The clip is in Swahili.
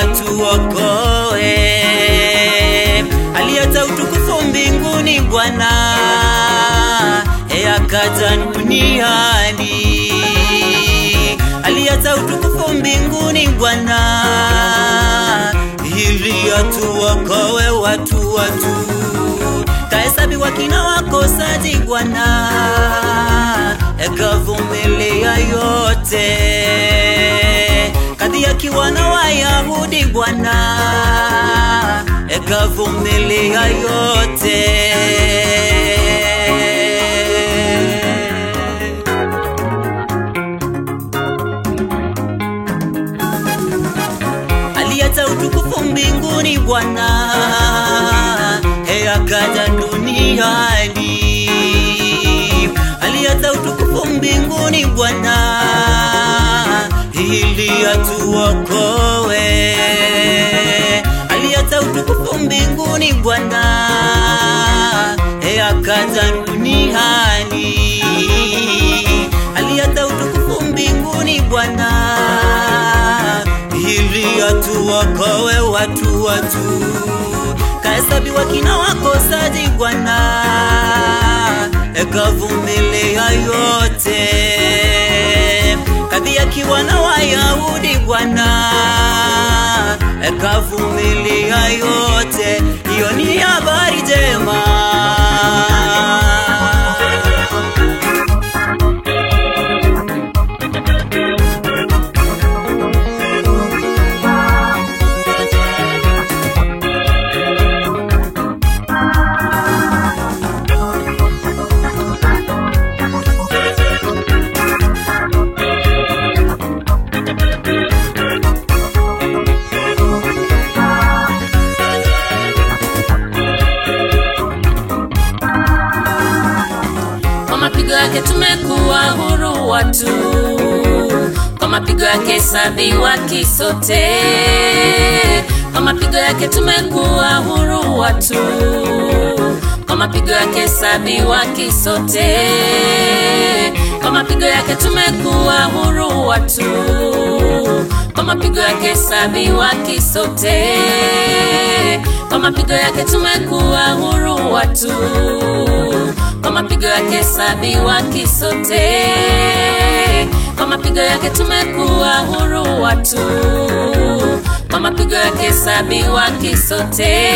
atuokoe. Alileta utukufu mbinguni Bwana, akaja duniani. Alileta utukufu mbinguni Bwana, ili atuokoe watu. Kahesabiwa kina wakosaji Bwana, akavumilia yote. Kadhiakiwa na Wayahudi Bwana, akavumilia yote. Alileta utukufu mbinguni Bwana, akaja duniani. Alileta utukufu mbinguni Bwana, ili atuokoe. Alileta utukufu mbinguni Bwana, akaja duniani. Alileta utukufu mbinguni Bwana, ili atuokoe watu. Kahesabiwa kina wakosaji Bwana, akavumilia yote. Kadhiakiwa na Wayahudi Bwana, akavumilia yote. Hiyo ni habari njema. mapigo yake tumekuwa huru watu, kwa mapigo yake hesabiwa kisote. Kwa mapigo yake tumekuwa huru watu, kwa mapigo yake hesabiwa kisote. Kwa mapigo yake tumekuwa huru watu, kwa mapigo yake hesabiwa kisote. Kwa mapigo yake tumekuwa huru watu, kwa mapigo yake hesabiwa kisote. Kwa mapigo yake tumekuwa huru watu, kwa mapigo yake hesabiwa kisote.